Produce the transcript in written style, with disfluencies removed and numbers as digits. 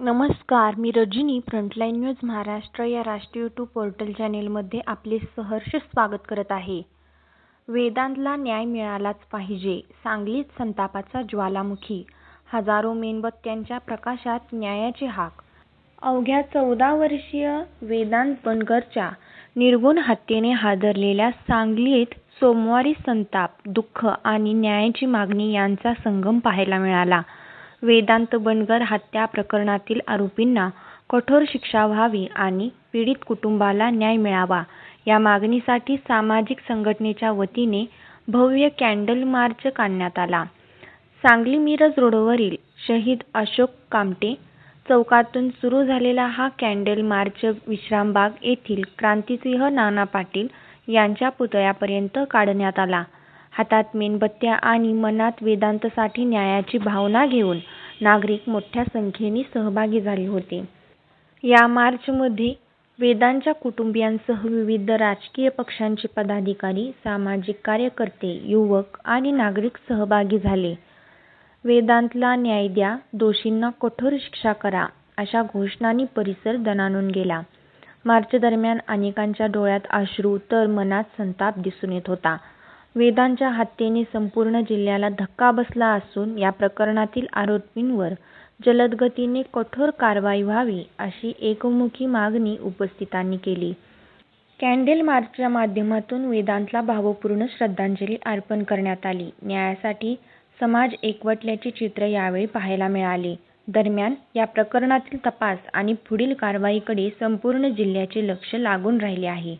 नमस्कार, मी Rajani frontline news Maharashtra या राष्ट्रीय यूट्यूब पोर्टल चॅनेलमध्ये आपले सहर्ष स्वागत करत आहे. वेदांतला न्याय मिळालाच पाहिजे, सांगलीत संतापाचा ज्वालामुखी, हजारो मेणबत्त्यांच्या प्रकाशात न्यायाची हाक. अवघ्या 14 वर्षीय वेदांत बनकरच्या निर्घृण हत्येने हादरलेल्या सांगलीत सोमवारी संताप, दुःख आणि न्यायाची मागणी यांचा संगम पाहायला मिळाला. वेदांत बनकर हत्या प्रकरणातील आरोपींना कठोर शिक्षा व्हावी आणि पीडित कुटुंबाला न्याय मिळावा या मागणीसाठी सामाजिक संघटनेच्या वतीने भव्य कॅन्डल मार्च काढण्यात आला. सांगली मिरज रोडवरील शहीद अशोक कामटे चौकातून सुरू झालेला हा कॅन्डल मार्च विश्रामबाग येथील क्रांतिसिंह नाना पाटील यांच्या पुतळ्यापर्यंत काढण्यात आला. हातात मेणबत्त्या आणि मनात वेदांतसाठी न्यायाची भावना घेऊन नागरिक मोठ्या संख्येने सहभागी झाले होते. या मार्चमध्ये वेदांतच्या कुटुंबियांसह विविध राजकीय पक्षांचे पदाधिकारी, सामाजिक कार्यकर्ते, युवक आणि नागरिक सहभागी झाले. वेदांतला न्याय द्या, दोषींना कठोर शिक्षा करा अशा घोषणांनी परिसर दणाणून गेला. मार्च दरम्यान अनेकांच्या डोळ्यात अश्रू तर मनात संताप दिसून येत होता. वेदांतच्या हत्येने संपूर्ण जिल्ह्याला धक्का बसला असून या प्रकरणातील आरोपींवर जलद गतीने कठोर कारवाई व्हावी अशी एकमुखी मागणी उपस्थितांनी केली. कॅन्डल मार्चच्या माध्यमातून वेदांतला भावपूर्ण श्रद्धांजली अर्पण करण्यात आली. न्यायासाठी समाज एकवटल्याचे चित्र यावेळी पाहायला मिळाले. दरम्यान या प्रकरणातील तपास आणि पुढील कारवाईकडे संपूर्ण जिल्ह्याचे लक्ष लागून राहिले आहे.